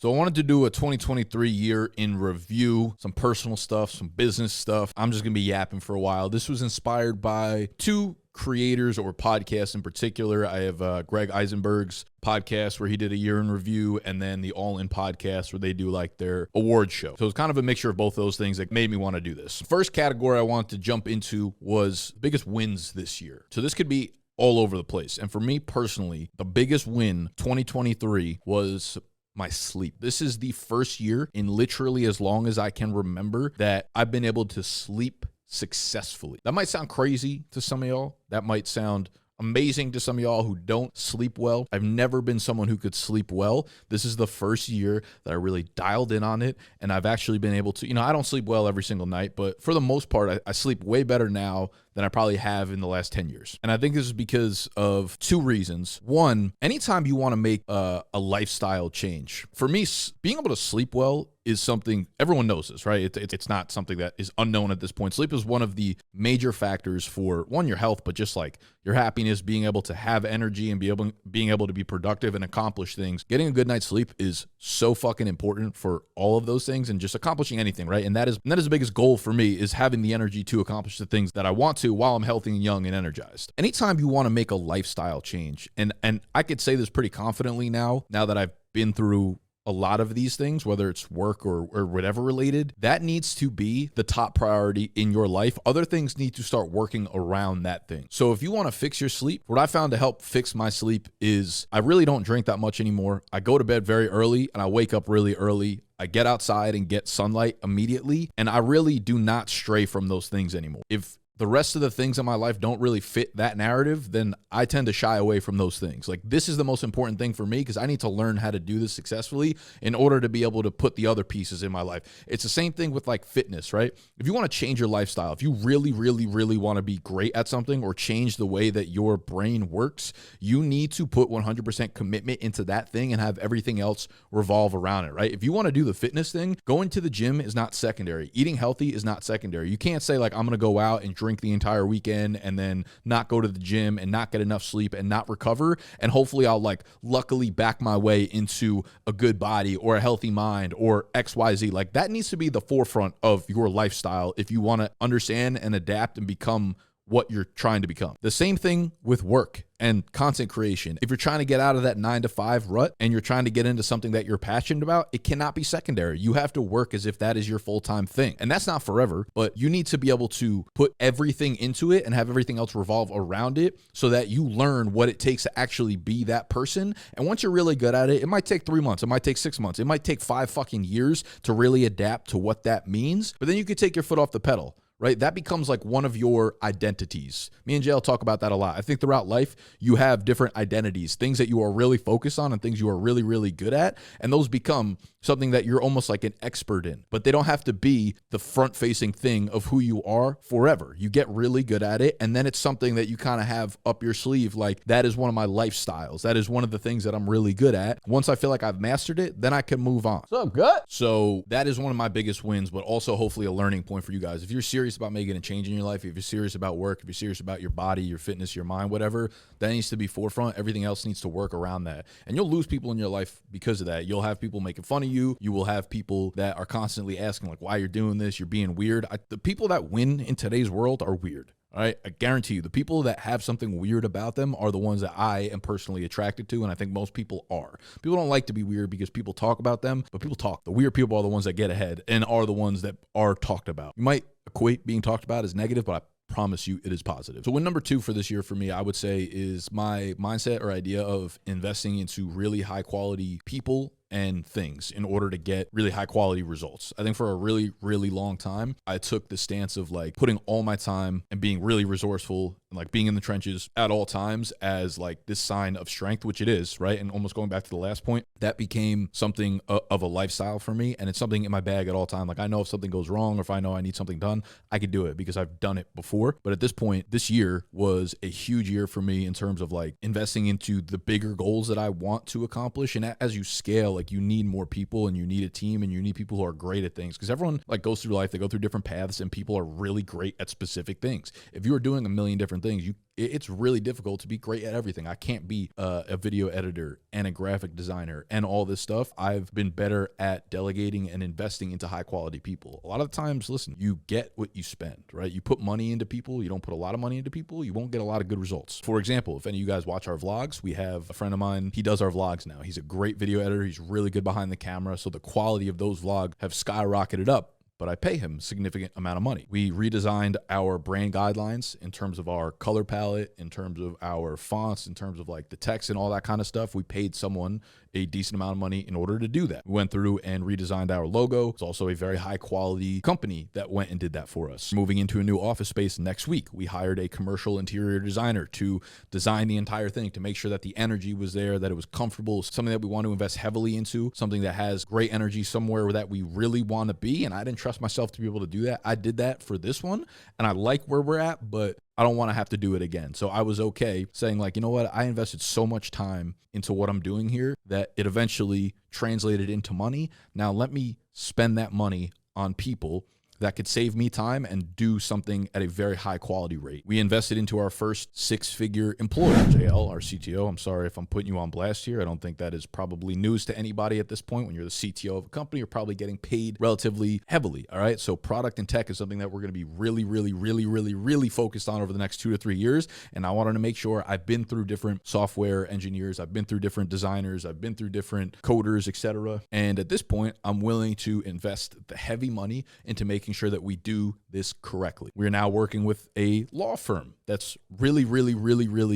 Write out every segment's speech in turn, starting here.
So I wanted to do a 2023 year in review, some personal stuff, some business stuff. I'm just going to be yapping for a while. This was inspired by two creators or podcasts in particular. I have Greg Eisenberg's podcast where he did a year in review, and then the All In podcast where they do like their award show. So it's kind of a mixture of both those things that made me want to do this. First category I wanted to jump into was biggest wins this year. So this could be all over the place. And for me personally, the biggest win 2023 was my sleep. This is the first year in literally as long as I can remember that I've been able to sleep successfully. That might sound crazy to some of y'all. That might sound amazing to some of y'all who don't sleep well. I've never been someone who could sleep well. This is the first year that I really dialed in on it, and I've actually been able to, I don't sleep well every single night, but for the most part, I sleep way better now than I probably have in the last 10 years. And I think this is because of two reasons. One, anytime you want to make a lifestyle change, for me, being able to sleep well is something, everyone knows this, right? It's not something that is unknown at this point. Sleep is one of the major factors for, one, your health, but just like your happiness, being able to have energy and being able to be productive and accomplish things. Getting a good night's sleep is so fucking important for all of those things and just accomplishing anything, right? And that is the biggest goal for me, is having the energy to accomplish the things that I want to while I'm healthy and young and energized. Anytime you want to make a lifestyle change, and I could say this pretty confidently now that I've been through a lot of these things, whether it's work or whatever related, that needs to be the top priority in your life. Other things need to start working around that thing. So if you want to fix your sleep, what I found to help fix my sleep is I really don't drink that much anymore. I go to bed very early and I wake up really early. I get outside and get sunlight immediately, and I really do not stray from those things anymore. If the rest of the things in my life don't really fit that narrative, then I tend to shy away from those things. Like, this is the most important thing for me because I need to learn how to do this successfully in order to be able to put the other pieces in my life. It's the same thing with like fitness, right? If you want to change your lifestyle, if you really, really, really want to be great at something or change the way that your brain works, you need to put 100% commitment into that thing and have everything else revolve around it, right? If you want to do the fitness thing, going to the gym is not secondary. Eating healthy is not secondary. You can't say like, I'm going to go out and drink the entire weekend and then not go to the gym and not get enough sleep and not recover, and hopefully I'll like luckily back my way into a good body or a healthy mind or XYZ. Like, that needs to be the forefront of your lifestyle if you want to understand and adapt and become what you're trying to become. The same thing with work and content creation. If you're trying to get out of that 9-to-5 rut and you're trying to get into something that you're passionate about, it cannot be secondary. You have to work as if that is your full-time thing. And that's not forever, but you need to be able to put everything into it and have everything else revolve around it so that you learn what it takes to actually be that person. And once you're really good at it, it might take 3 months, it might take 6 months, it might take 5 fucking years to really adapt to what that means. But then you could take your foot off the pedal, right? That becomes like one of your identities. Me and JL talk about that a lot. I think throughout life, you have different identities, things that you are really focused on and things you are really, really good at. And those become something that you're almost like an expert in, but they don't have to be the front-facing thing of who you are forever. You get really good at it, and then it's something that you kind of have up your sleeve. Like, that is one of my lifestyles. That is one of the things that I'm really good at. Once I feel like I've mastered it, then I can move on. So good. So that is one of my biggest wins, but also hopefully a learning point for you guys. If you're serious about making a change in your life, if you're serious about work, if you're serious about your body, your fitness, your mind, whatever, that needs to be forefront. Everything else needs to work around that. And you'll lose people in your life because of that. You'll have people making fun of you. You will have people that are constantly asking like, why you're doing this? You're being weird. The people that win in today's world are weird. All right, I guarantee you, the people that have something weird about them are the ones that I am personally attracted to, and I think most people are. People don't like to be weird because people talk about them, but people talk. The weird people are the ones that get ahead and are the ones that are talked about. You might equate being talked about as negative, but I promise you it is positive. So win number 2 for this year for me, I would say, is my mindset or idea of investing into really high quality people and things in order to get really high quality results. I think for a really, really long time, I took the stance of like putting all my time and being really resourceful and like being in the trenches at all times as like this sign of strength, which it is, right? And almost going back to the last point, that became something of a lifestyle for me. And it's something in my bag at all time. Like, I know if something goes wrong or if I know I need something done, I could do it because I've done it before. But at this point, this year was a huge year for me in terms of like investing into the bigger goals that I want to accomplish. And as you scale, like, you need more people and you need a team and you need people who are great at things, because everyone like goes through life, they go through different paths, and people are really great at specific things. If you are doing a million different things, It's really difficult to be great at everything. I can't be a video editor and a graphic designer and all this stuff. I've been better at delegating and investing into high quality people. A lot of times, listen, you get what you spend, right? You put money into people, you don't put a lot of money into people, you won't get a lot of good results. For example, if any of you guys watch our vlogs, we have a friend of mine, he does our vlogs now. He's a great video editor. He's really good behind the camera. So the quality of those vlogs have skyrocketed up, but I pay him a significant amount of money. We redesigned our brand guidelines in terms of our color palette, in terms of our fonts, in terms of like the text and all that kind of stuff. We paid someone a decent amount of money in order to do that. We went through and redesigned our logo. It's also a very high quality company that went and did that for us. Moving into a new office space next week, we hired a commercial interior designer to design the entire thing, to make sure that the energy was there, that it was comfortable, something that we want to invest heavily into, something that has great energy, somewhere that we really want to be. And I didn't trust myself to be able to do that. I did that for this one, and I like where we're at, but I don't want to have to do it again. So I was okay saying like, you know what? I invested so much time into what I'm doing here that it eventually translated into money. Now let me spend that money on people that could save me time and do something at a very high quality rate. We invested into our first 6-figure employee, JL, our CTO. I'm sorry if I'm putting you on blast here. I don't think that is probably news to anybody at this point. When you're the CTO of a company, you're probably getting paid relatively heavily, all right? So product and tech is something that we're gonna be really focused on over the next 2 to 3 years. And I wanted to make sure I've been through different software engineers, I've been through different designers, I've been through different coders, etc. And at this point, I'm willing to invest the heavy money into making sure that we do this correctly. We're now working with a law firm that's really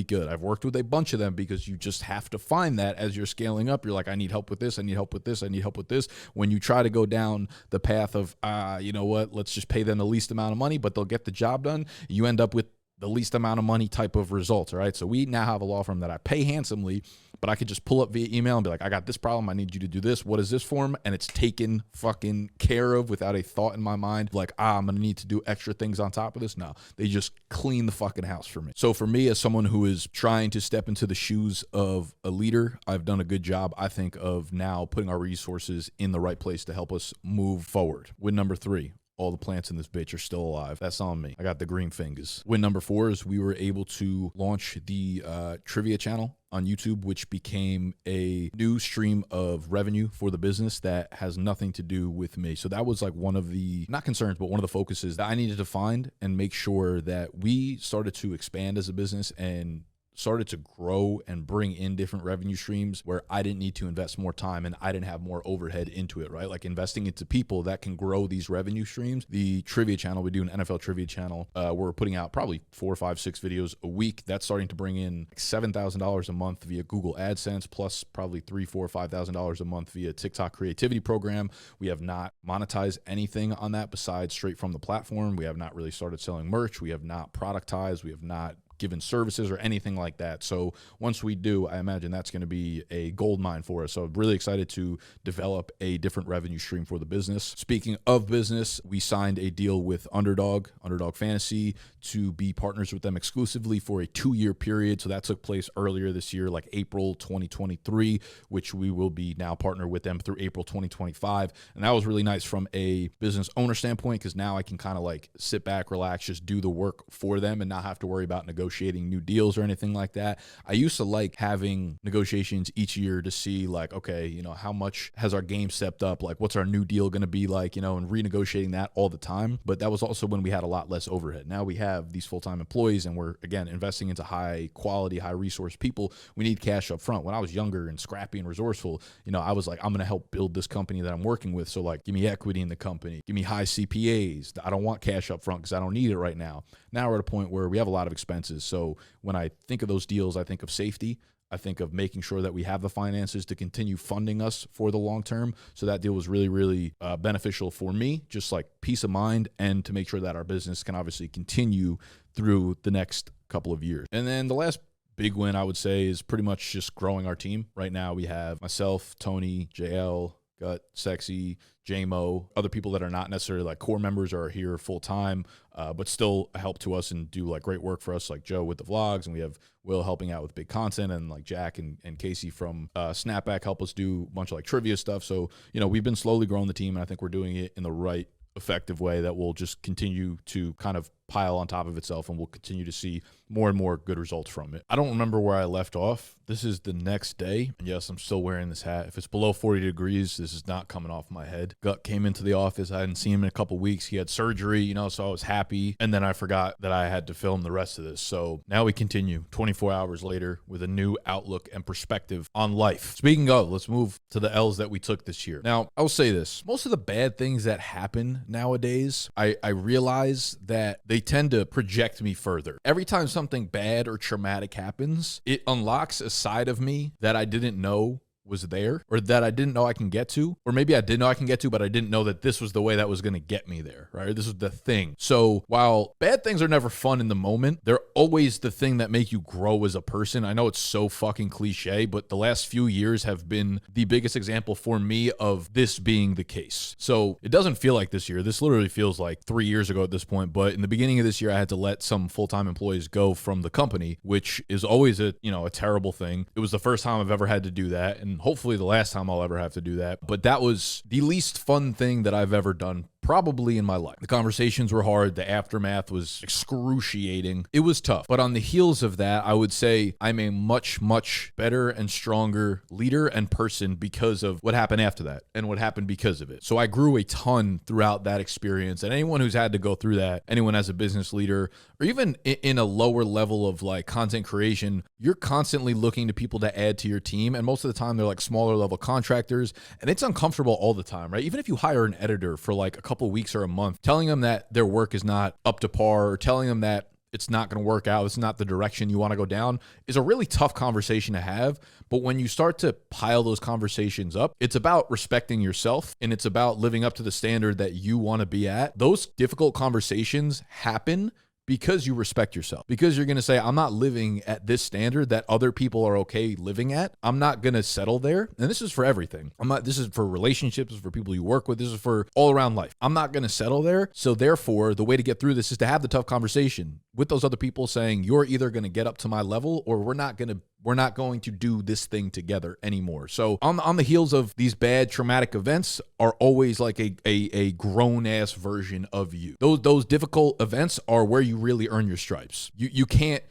good. I've worked with a bunch of them because you just have to find that as you're scaling up. You're like, I need help with this, I need help with this, I need help with this. When you try to go down the path of, you know what, let's just pay them the least amount of money, but they'll get the job done, you end up with the least amount of money type of results, all right? So we now have a law firm that I pay handsomely, but I could just pull up via email and be like, I got this problem, I need you to do this. What is this form? And it's taken fucking care of without a thought in my mind, like, I'm gonna need to do extra things on top of this. No, they just clean the fucking house for me. So for me, as someone who is trying to step into the shoes of a leader, I've done a good job, I think, of now putting our resources in the right place to help us move forward. Win number 3. All the plants in this bitch are still alive. That's on me. I got the green fingers. Win number 4 is we were able to launch the trivia channel on YouTube, which became a new stream of revenue for the business that has nothing to do with me. So that was like one of the, not concerns, but one of the focuses that I needed to find and make sure that we started to expand as a business and started to grow and bring in different revenue streams where I didn't need to invest more time and I didn't have more overhead into it, right? Like investing into people that can grow these revenue streams. The trivia channel, we do an NFL trivia channel. We're putting out probably 4, 5, 6 videos a week. That's starting to bring in like $7,000 a month via Google AdSense, plus probably $3,000, $4,000, $5,000 a month via TikTok creativity program. We have not monetized anything on that besides straight from the platform. We have not really started selling merch. We have not productized. We have not given services or anything like that. So once we do, I imagine that's going to be a gold mine for us. So I'm really excited to develop a different revenue stream for the business. Speaking of business, we signed a deal with Underdog Fantasy, to be partners with them exclusively for a 2-year period. So that took place earlier this year, like April 2023, which we will be now partnered with them through April 2025. And that was really nice from a business owner standpoint, because now I can kind of like sit back, relax, just do the work for them and not have to worry about negotiating new deals or anything like that. I used to like having negotiations each year to see like, okay, you know, how much has our game stepped up? Like, what's our new deal going to be like, you know, and renegotiating that all the time. But that was also when we had a lot less overhead. Now we have these full-time employees and we're, again, investing into high quality, high resource people. We need cash up front. When I was younger and scrappy and resourceful, you know, I was like, I'm going to help build this company that I'm working with. So like, give me equity in the company, give me high CPAs. I don't want cash up front because I don't need it right now. Now we're at a point where we have a lot of expenses. So when I think of those deals, I think of safety. I think of making sure that we have the finances to continue funding us for the long term. So that deal was really beneficial for me, just like peace of mind, and to make sure that our business can obviously continue through the next couple of years. And then the last big win, I would say, is pretty much just growing our team. Right now we have myself, Tony, JL, Gut, Sexy, JMO, other people that are not necessarily like core members are here full time, but still a help to us and do like great work for us, like Joe with the vlogs, and we have Will helping out with big content, and like Jack and Casey from Snapback help us do a bunch of like trivia stuff. So, you know, we've been slowly growing the team, and I think we're doing it in the right effective way that will just continue to kind of pile on top of itself, and we'll continue to see more and more good results from it. I don't remember where I left off. This is the next day. And yes, I'm still wearing this hat. If it's below 40 degrees, this is not coming off my head. Gut came into the office. I hadn't seen him in a couple weeks. He had surgery, you know, so I was happy. And then I forgot that I had to film the rest of this. So now we continue 24 hours later with a new outlook and perspective on life. Speaking of, let's move to the L's that we took this year. Now, I will say this. Most of the bad things that happen nowadays, I realize that they tend to project me further. Every time something bad or traumatic happens, it unlocks a side of me that I didn't know was there, or that I didn't know I can get to, or maybe I did know I can get to, but I didn't know that this was the way that was going to get me there, right? This was the thing. So while bad things are never fun in the moment, they're always the thing that make you grow as a person. I know it's so fucking cliche, but the last few years have been the biggest example for me of this being the case. So it doesn't feel like this year. This literally feels like 3 years ago at this point, but in the beginning of this year, I had to let some full-time employees go from the company, which is always a terrible thing. It was the first time I've ever had to do that, and hopefully the last time I'll ever have to do that. But that was the least fun thing that I've ever done probably in my life. The conversations were hard. The aftermath was excruciating. It was tough. But on the heels of that, I would say I'm a much, much better and stronger leader and person because of what happened after that and what happened because of it. So I grew a ton throughout that experience. And anyone who's had to go through that, anyone as a business leader, or even in a lower level of like content creation, you're constantly looking to people to add to your team. And most of the time they're like smaller level contractors. And it's uncomfortable all the time, right? Even if you hire an editor for like a couple weeks or a month, telling them that their work is not up to par, or telling them that it's not going to work out, it's not the direction you want to go down, is a really tough conversation to have. But when you start to pile those conversations up, it's about respecting yourself, and it's about living up to the standard that you want to be at. Those difficult conversations happen because you respect yourself, because you're going to say, I'm not living at this standard that other people are okay living at. I'm not going to settle there. And this is for everything. This is for relationships, this is for people you work with. This is for all around life. I'm not going to settle there. So therefore, the way to get through this is to have the tough conversation with those other people saying, you're either going to get up to my level, or we're not going to do this thing together anymore. So on the heels of these bad traumatic events are always like a grown ass version of you. Those difficult events are where you really earn your stripes. You can't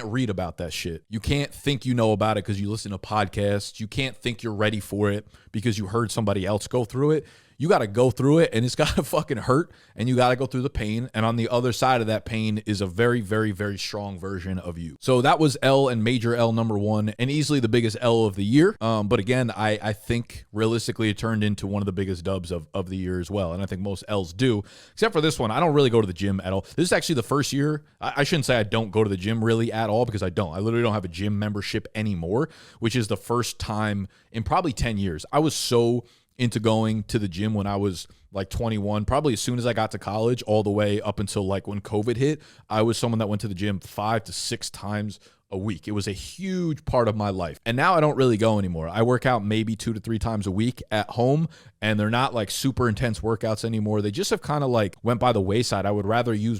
read about that shit. You can't think you know about it because you listen to podcasts. You can't think you're ready for it because you heard somebody else go through it. You got to go through it, and it's got to fucking hurt, and you got to go through the pain. And on the other side of that pain is a very, very, very strong version of you. So that was L, and major L number one, and easily the biggest L of the year. But again, I think realistically it turned into one of the biggest dubs of the year as well. And I think most L's do, except for this one. I don't really go to the gym at all. This is actually the first year. I shouldn't say I don't go to the gym really at all, because I don't. I literally don't have a gym membership anymore, which is the first time in probably 10 years. I was so into going to the gym when I was like 21, probably as soon as I got to college, all the way up until like when COVID hit. I was someone that went to the gym 5 to 6 times a week. It was a huge part of my life. And now I don't really go anymore. I work out maybe 2 to 3 times a week at home, and they're not like super intense workouts anymore. They just have kind of like went by the wayside. I would rather use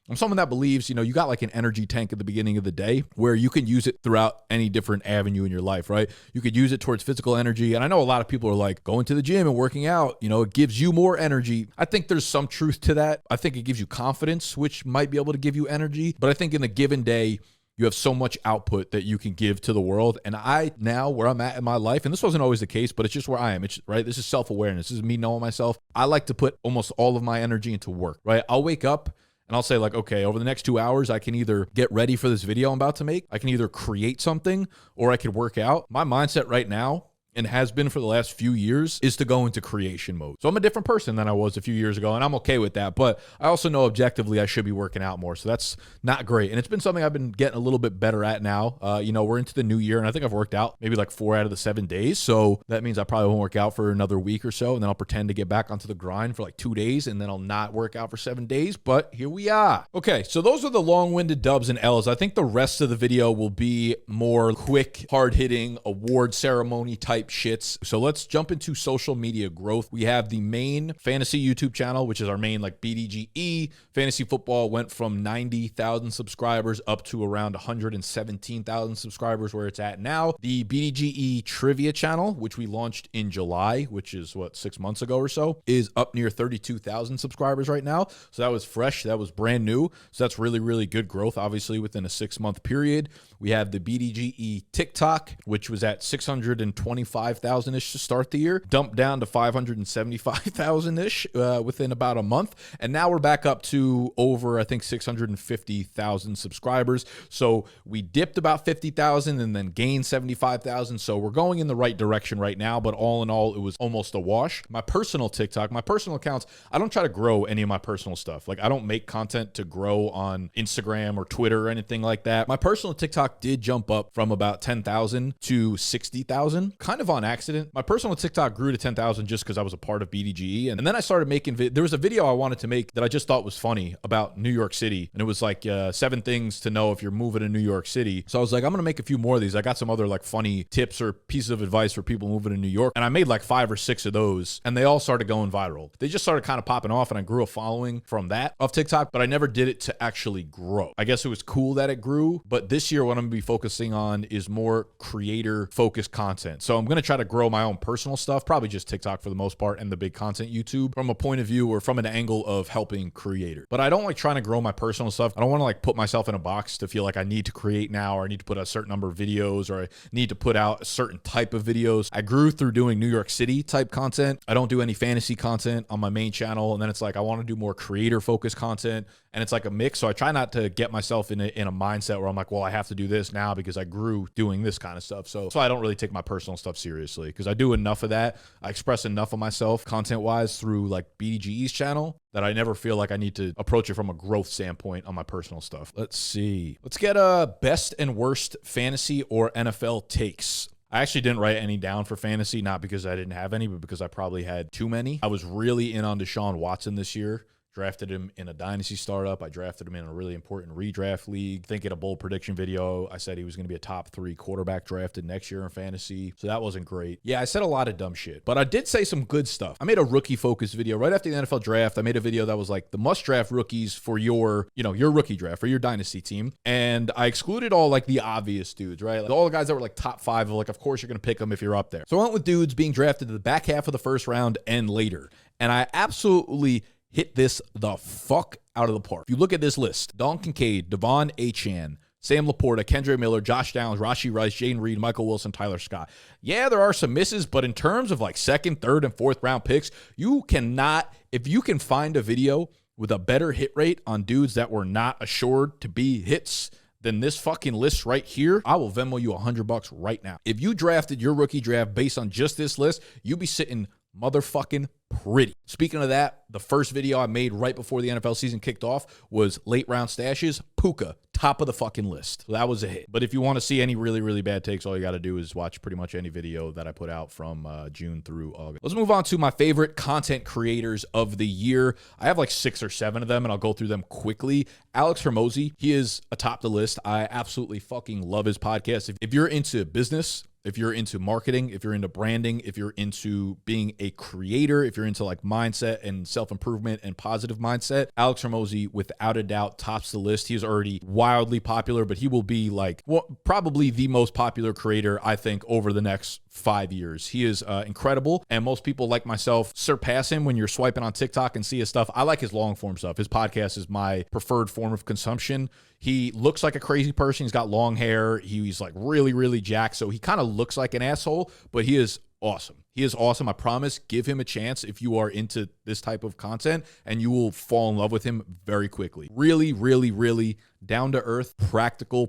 I'm someone that believes, you got like an energy tank at the beginning of the day where you can use it throughout any different avenue in your life, right? You could use it towards physical energy. And I know a lot of people are like, going to the gym and working out, it gives you more energy. I think there's some truth to that. I think it gives you confidence, which might be able to give you energy. But I think in a given day, you have so much output that you can give to the world. And I now, where I'm at in my life, and this wasn't always the case, but it's just where I am. It's right. This is self-awareness. This is me knowing myself. I like to put almost all of my energy into work, right? I'll wake up and I'll say like, okay, over the next 2 hours, I can either get ready for this video I'm about to make. I can either create something, or I could work out. My mindset right now, and has been for the last few years, is to go into creation mode. So I'm a different person than I was a few years ago, and I'm okay with that. But I also know objectively I should be working out more. So that's not great. And it's been something I've been getting a little bit better at now. We're into the new year, and I think I've worked out maybe like 4 out of the 7 days. So that means I probably won't work out for another week or so, and then I'll pretend to get back onto the grind for like 2 days, and then I'll not work out for 7 days. But here we are. Okay, so those are the long-winded dubs and L's. I think the rest of the video will be more quick, hard-hitting, award ceremony type type shits. So let's jump into social media growth. We have the main fantasy YouTube channel, which is our main like bdge. Fantasy football went from 90,000 subscribers up to around 117,000 subscribers where it's at now. The bdge trivia channel, which we launched in July, which is what, 6 months ago or so, is up near 32,000 subscribers right now. So that was fresh. That was brand new. So that's really, really good growth, obviously, within a 6-month period. We have the bdge TikTok, which was at 625,000-ish to start the year, dumped down to 575,000-ish within about a month. And now we're back up to over, I think, 650,000 subscribers. So we dipped about 50,000 and then gained 75,000. So we're going in the right direction right now. But all in all, it was almost a wash. My personal TikTok, my personal accounts, I don't try to grow any of my personal stuff. Like, I don't make content to grow on Instagram or Twitter or anything like that. My personal TikTok did jump up from about 10,000 to 60,000, kind of on accident. My personal TikTok grew to 10,000 just because I was a part of bdge. And then I started making, there was a video I wanted to make that I just thought was funny about New York City. And it was like 7 things to know if you're moving to New York City. So I was like, I'm going to make a few more of these. I got some other like funny tips or pieces of advice for people moving to New York. And I made like 5 or 6 of those and they all started going viral. They just started kind of popping off and I grew a following from that of TikTok, but I never did it to actually grow. I guess it was cool that it grew, but this year what I'm going to be focusing on is more creator focused content. So I'm going to try to grow my own personal stuff, probably just TikTok for the most part and the big content YouTube from a point of view or from an angle of helping creators. But I don't like trying to grow my personal stuff. I don't want to like put myself in a box to feel like I need to create now or I need to put a certain number of videos or I need to put out a certain type of videos. I grew through doing New York City type content. I don't do any fantasy content on my main channel. And then it's like, I want to do more creator focused content. And it's like a mix. So I try not to get myself in a mindset where I'm like, well, I have to do this now because I grew doing this kind of stuff. So I don't really take my personal stuff seriously because I do enough of that. I express enough of myself content wise through like bdge's channel that I never feel like I need to approach it from a growth standpoint on my personal stuff. Let's see. Let's get a best and worst fantasy or NFL takes. I actually didn't write any down for fantasy, not because I didn't have any, but because I probably had too many. I was really in on Deshaun Watson this year. Drafted him in a dynasty startup. I drafted him in a really important redraft league. I think in a bold prediction video, I said he was going to be a top 3 quarterback drafted next year in fantasy. So that wasn't great. Yeah, I said a lot of dumb shit, but I did say some good stuff. I made a rookie focused video right after the NFL draft. I made a video that was like the must draft rookies for your rookie draft for your dynasty team. And I excluded all like the obvious dudes, right? Like all the guys that were like top 5 of like, of course you're going to pick them if you're up there. So I went with dudes being drafted to the back half of the first round and later. And I absolutely hit this the fuck out of the park. If you look at this list, Dalton Kincaid, Devon Achane, Sam Laporta, Kendre Miller, Josh Downs, Rashee Rice, Jayden Reed, Michael Wilson, Tyler Scott. Yeah, there are some misses, but in terms of like 2nd, 3rd, and 4th round picks, you cannot, if you can find a video with a better hit rate on dudes that were not assured to be hits than this fucking list right here, I will Venmo you $100 right now. If you drafted your rookie draft based on just this list, you'd be sitting motherfucking pretty. Speaking of that, the first video I made right before the NFL season kicked off was late round stashes. Puka, top of the fucking list. So that was a hit. But if you want to see any really, really bad takes, all you got to do is watch pretty much any video that I put out from June through August. Let's move on to my favorite content creators of the year. I have like 6 or 7 of them, and I'll go through them quickly. Alex Hormozi, he is atop the list. I absolutely fucking love his podcast. If you're into business, if you're into marketing, if you're into branding, if you're into being a creator, if you're into like mindset and self-improvement and positive mindset, Alex Hormozi, without a doubt, tops the list. He is already wildly popular, but he will be like, well, probably the most popular creator, I think, over the next 5 years. He is incredible, and most people like myself surpass him when you're swiping on TikTok and see his stuff. I like his long form stuff. His podcast is my preferred form of consumption. He looks like a crazy person. He's got long hair. He's like really, really jacked. So he kind of looks like an asshole, but he is awesome. He is awesome. I promise. Give him a chance if you are into this type of content, and you will fall in love with him very quickly. Really, really, really down to earth, practical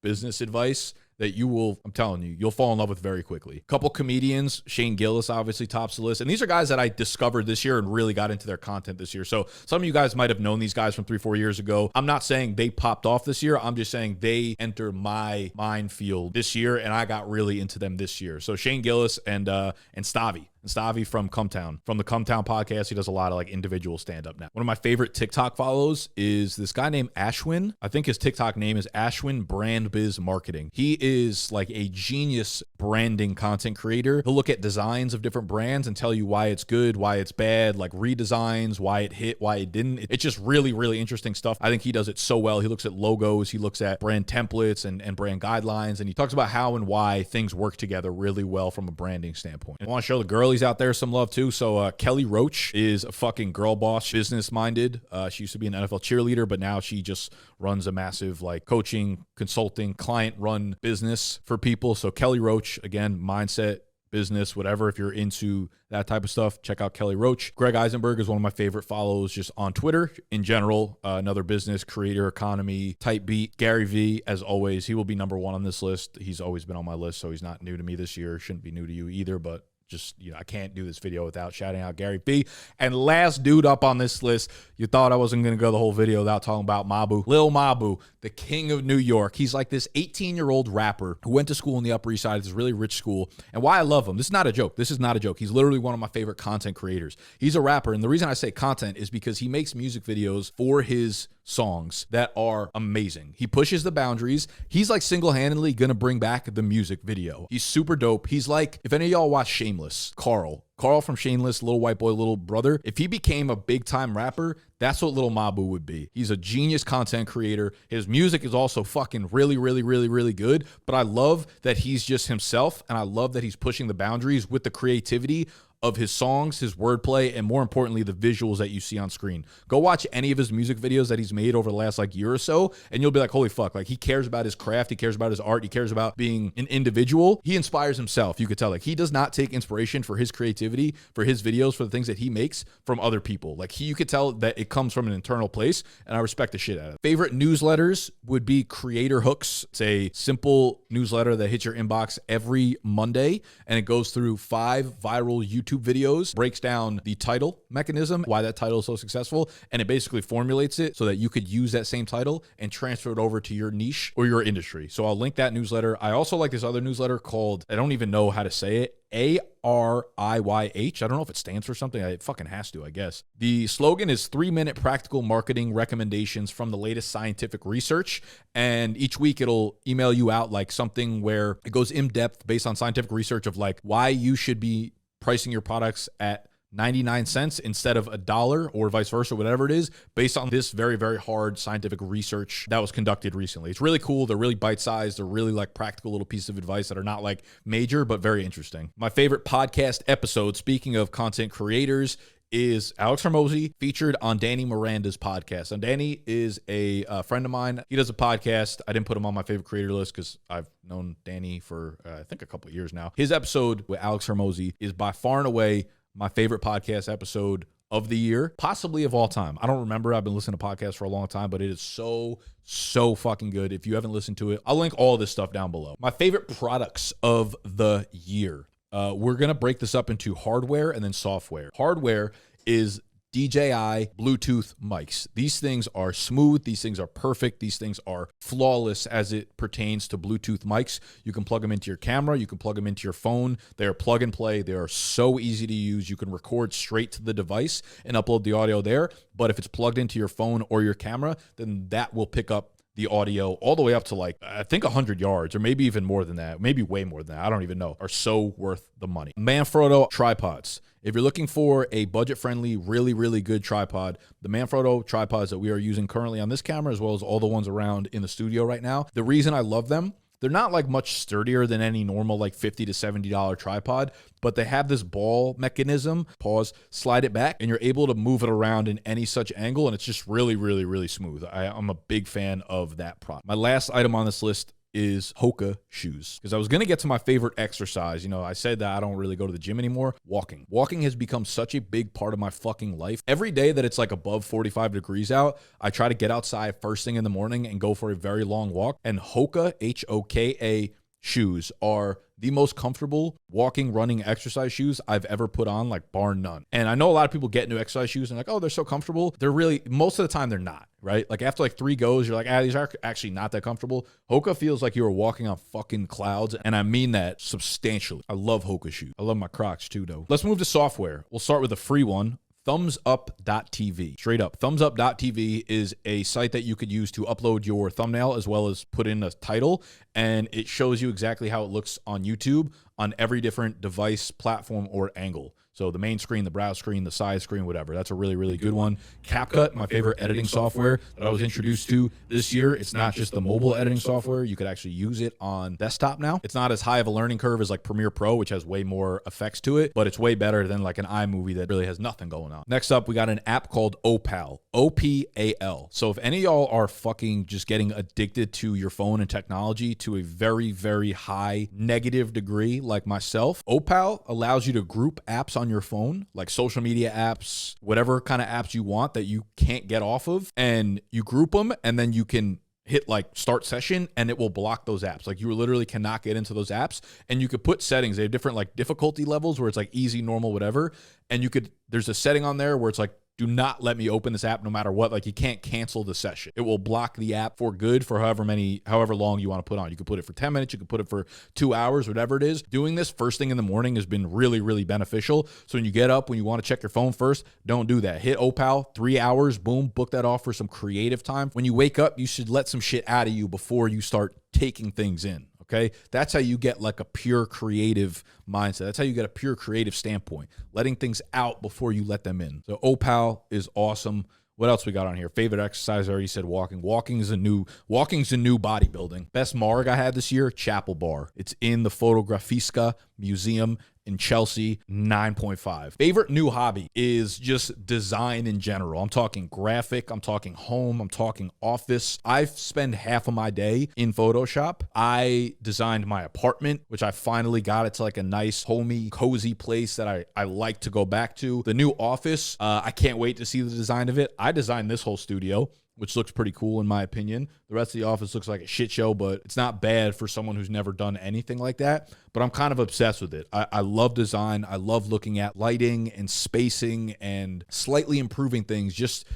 business advice that you will, I'm telling you, you'll fall in love with very quickly. A couple comedians, Shane Gillis obviously tops the list. And these are guys that I discovered this year and really got into their content this year. So some of you guys might have known these guys from 3-4 years ago. I'm not saying they popped off this year. I'm just saying they entered my minefield this year, and I got really into them this year. So Shane Gillis and Stavi. And Stavi from Cumtown. From the Cumtown podcast, he does a lot of like individual stand-up now. One of my favorite TikTok follows is this guy named Ashwin. I think his TikTok name is Ashwin Brand Biz Marketing. He is like a genius branding content creator. He'll look at designs of different brands and tell you why it's good, why it's bad, like redesigns, why it hit, why it didn't. It's just really, really interesting stuff. I think he does it so well. He looks at logos, he looks at brand templates and brand guidelines, and he talks about how and why things work together really well from a branding standpoint. I want to show the girlies out there some love too. So Kelly Roach is a fucking girl boss, business-minded. She used to be an NFL cheerleader, but now she just runs a massive like coaching, consulting, client-run business for people. So Kelly Roach, again, mindset, business, whatever. If you're into that type of stuff, check out Kelly Roach. Greg Eisenberg is one of my favorite follows just on Twitter in general. Another business, creator, economy type beat. Gary V, as always, he will be number one on this list. He's always been on my list, so he's not new to me this year. Shouldn't be new to you either, but just, you know, I can't do this video without shouting out Gary V. And last dude up on this list, you thought I wasn't going to go the whole video without talking about Mabu. Lil Mabu, the king of New York. He's like this 18-year-old rapper who went to school in the Upper East Side, this really rich school. And why I love him, this is not a joke. This is not a joke. He's literally one of my favorite content creators. He's a rapper, and the reason I say content is because he makes music videos for his songs that are amazing. He pushes the boundaries. He's like single-handedly gonna bring back the music video. He's super dope. He's like, if any of y'all watch Shameless, Carl from Shameless, little white boy, little brother, if he became a big-time rapper, that's what Lil Mabu would be. He's a genius content creator. His music is also fucking really, really, really, really good, but I love that he's just himself, and I love that he's pushing the boundaries with the creativity of his songs, his wordplay, and more importantly, the visuals that you see on screen. Go watch any of his music videos that he's made over the last like year or so, and you'll be like, holy fuck, like he cares about his craft, he cares about his art, he cares about being an individual. He inspires himself. You could tell, like, he does not take inspiration for his creativity, for his videos, for the things that he makes from other people. Like, you could tell that it comes from an internal place, and I respect the shit out of it. Favorite newsletters would be Creator Hooks. It's a simple newsletter that hits your inbox every Monday, and it goes through 5 viral YouTube videos, breaks down the title mechanism, why that title is so successful, and it basically formulates it so that you could use that same title and transfer it over to your niche or your industry. So I'll link that newsletter. I also like this other newsletter called, I don't even know how to say it, ARIYH. I don't know if it stands for something. It fucking has to, I guess. The slogan is 3-minute practical marketing recommendations from the latest scientific research. And each week it'll email you out like something where it goes in depth based on scientific research of like why you should be pricing your products at 99 cents instead of $1 or vice versa, whatever it is, based on this very, very hard scientific research that was conducted recently. It's really cool. They're really bite-sized. They're really like practical little pieces of advice that are not like major, but very interesting. My favorite podcast episode, speaking of content creators, is Alex Hormozy featured on Danny Miranda's podcast. And Danny is a friend of mine. He does a podcast. I didn't put him on my favorite creator list because I've known Danny for I think a couple of years now. His episode with Alex Hormozy is by far and away my favorite podcast episode of the year, possibly of all time. I don't remember. I've been listening to podcasts for a long time, but it is so fucking good. If you haven't listened to it, I'll link all this stuff down below. My favorite products of the year. We're going to break this up into hardware and then software. Hardware is DJI Bluetooth mics. These things are smooth. These things are perfect. These things are flawless as it pertains to Bluetooth mics. You can plug them into your camera. You can plug them into your phone. They are plug and play. They are so easy to use. You can record straight to the device and upload the audio there. But if it's plugged into your phone or your camera, then that will pick up the audio all the way up to like, I think 100 yards or maybe even more than that, maybe way more than that. I don't even know. Are so worth the money. Manfrotto tripods. If you're looking for a budget-friendly, really, really good tripod, the Manfrotto tripods that we are using currently on this camera, as well as all the ones around in the studio right now, the reason I love them, they're not like much sturdier than any normal like $50 to $70 tripod, but they have this ball mechanism, pause, slide it back, and you're able to move it around in any such angle, and it's just really, really, really smooth. I'm a big fan of that product. My last item on this list is Hoka shoes, because I was going to get to my favorite exercise. You know, I said that I don't really go to the gym anymore. Walking has become such a big part of my fucking life. Every day that it's like above 45 degrees out, I try to get outside first thing in the morning and go for a very long walk. And Hoka, Hoka shoes are the most comfortable walking, running, exercise shoes I've ever put on, like bar none. And I know a lot of people get new exercise shoes and like, oh, they're so comfortable. They're really, most of the time they're not, right? Like after like 3 goes, you're like, these are actually not that comfortable. Hoka feels like you were walking on fucking clouds. And I mean that substantially. I love Hoka shoes. I love my Crocs too, though. Let's move to software. We'll start with a free one. Thumbsup.tv. Straight up. Thumbsup.tv is a site that you could use to upload your thumbnail as well as put in a title, and it shows you exactly how it looks on YouTube on every different device, platform, or angle. So the main screen, the browse screen, the side screen, whatever. That's a really, really good one. CapCut, my favorite editing software that I was introduced to this year. It's not just the mobile editing software. You could actually use it on desktop now. It's not as high of a learning curve as like Premiere Pro, which has way more effects to it, but it's way better than like an iMovie that really has nothing going on. Next up, we got an app called Opal. OPAL. So if any of y'all are fucking just getting addicted to your phone and technology to a very, very high negative degree like myself, Opal allows you to group apps on your phone, like social media apps, whatever kind of apps you want that you can't get off of, and you group them, and then you can hit like start session and it will block those apps. Like you literally cannot get into those apps, and you could put settings. They have different like difficulty levels where it's like easy, normal, whatever. And there's a setting on there where it's like, do not let me open this app no matter what. Like you can't cancel the session. It will block the app for good for however long you want to put on. You can put it for 10 minutes. You can put it for 2 hours, whatever it is. Doing this first thing in the morning has been really, really beneficial. So when you get up, when you want to check your phone first, don't do that. Hit Opal, 3 hours, boom, book that off for some creative time. When you wake up, you should let some shit out of you before you start taking things in. Okay, that's how you get like a pure creative mindset. That's how you get a pure creative standpoint, letting things out before you let them in. So Opal is awesome. What else we got on here? Favorite exercise, I already said walking. Walking's a new bodybuilding. Best marg I had this year, Chapel Bar. It's in the Fotografiska Museum in Chelsea, 9.5. Favorite new hobby is just design in general. I'm talking graphic, I'm talking home, I'm talking office. I spend half of my day in Photoshop. I designed my apartment, which I finally got. It's like a nice, homey, cozy place that I like to go back to. The new office, I can't wait to see the design of it. I designed this whole studio, which looks pretty cool in my opinion. The rest of the office looks like a shit show, but it's not bad for someone who's never done anything like that. But I'm kind of obsessed with it. I love design. I love looking at lighting and spacing and slightly improving things. Just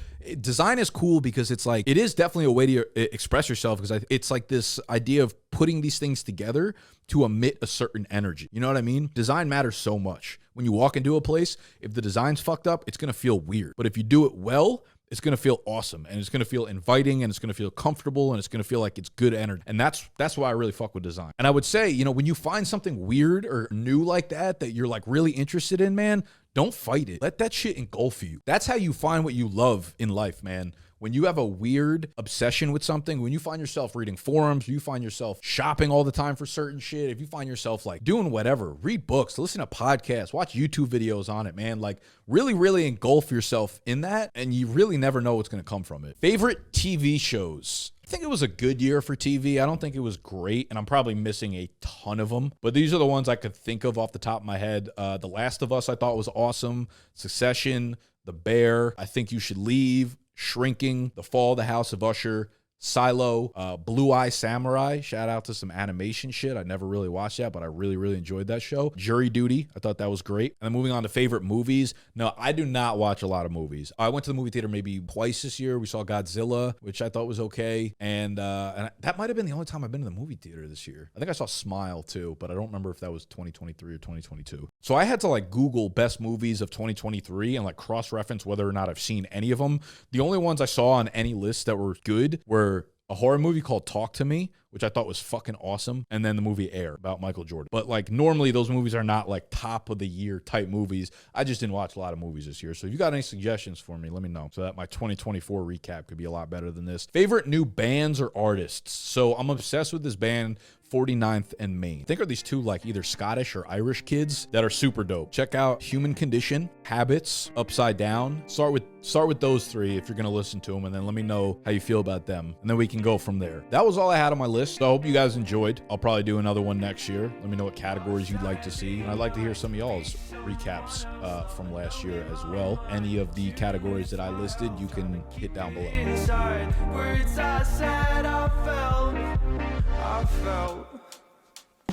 design is cool because it's like, it is definitely a way to express yourself, because it's like this idea of putting these things together to emit a certain energy. You know what I mean? Design matters so much. When you walk into a place, if the design's fucked up, it's going to feel weird. But if you do it well, it's going to feel awesome, and it's going to feel inviting, and it's going to feel comfortable, and it's going to feel like it's good energy. And that's why I really fuck with design. And I would say, you know, when you find something weird or new like that you're like really interested in, man, don't fight it. Let that shit engulf you. That's how you find what you love in life, man. When you have a weird obsession with something, when you find yourself reading forums, you find yourself shopping all the time for certain shit, if you find yourself like doing whatever, read books, listen to podcasts, watch YouTube videos on it, man, like really, really engulf yourself in that, and you really never know what's going to come from it. Favorite TV shows? I think it was a good year for TV. I don't think it was great, and I'm probably missing a ton of them, but these are the ones I could think of off the top of my head. The Last of Us I thought was awesome. Succession, The Bear, I Think You Should Leave, Shrinking, The Fall of the House of Usher, Silo, Blue Eye Samurai. Shout out to some animation shit. I never really watched that, but I really, really enjoyed that show. Jury Duty. I thought that was great. And then moving on to favorite movies. No, I do not watch a lot of movies. I went to the movie theater maybe twice this year. We saw Godzilla, which I thought was okay. And that might have been the only time I've been to the movie theater this year. I think I saw Smile too, but I don't remember if that was 2023 or 2022. So I had to like Google best movies of 2023 and like cross-reference whether or not I've seen any of them. The only ones I saw on any list that were good were a horror movie called Talk to Me, which I thought was fucking awesome, and then the movie Air about Michael Jordan. But like normally those movies are not like top of the year type movies. I just didn't watch a lot of movies this year. So if you got any suggestions for me, let me know so that my 2024 recap could be a lot better than this. Favorite new bands or artists? So I'm obsessed with this band 49th and Main. I think are these two like either Scottish or Irish kids that are super dope. Check out Human Condition, Habits, Upside Down. Start with those three if you're gonna listen to them, and then let me know how you feel about them, and then we can go from there. That was all I had on my list. So I hope you guys enjoyed. I'll probably do another one next year. Let me know what categories you'd like to see, and I'd like to hear some of y'all's recaps from last year as well. Any of the categories that I listed, you can hit down below. Inside, words I said, I felt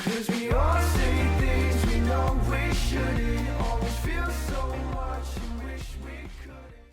'Cause we all say things we know we shouldn't. Always feel so much and wish we couldn't.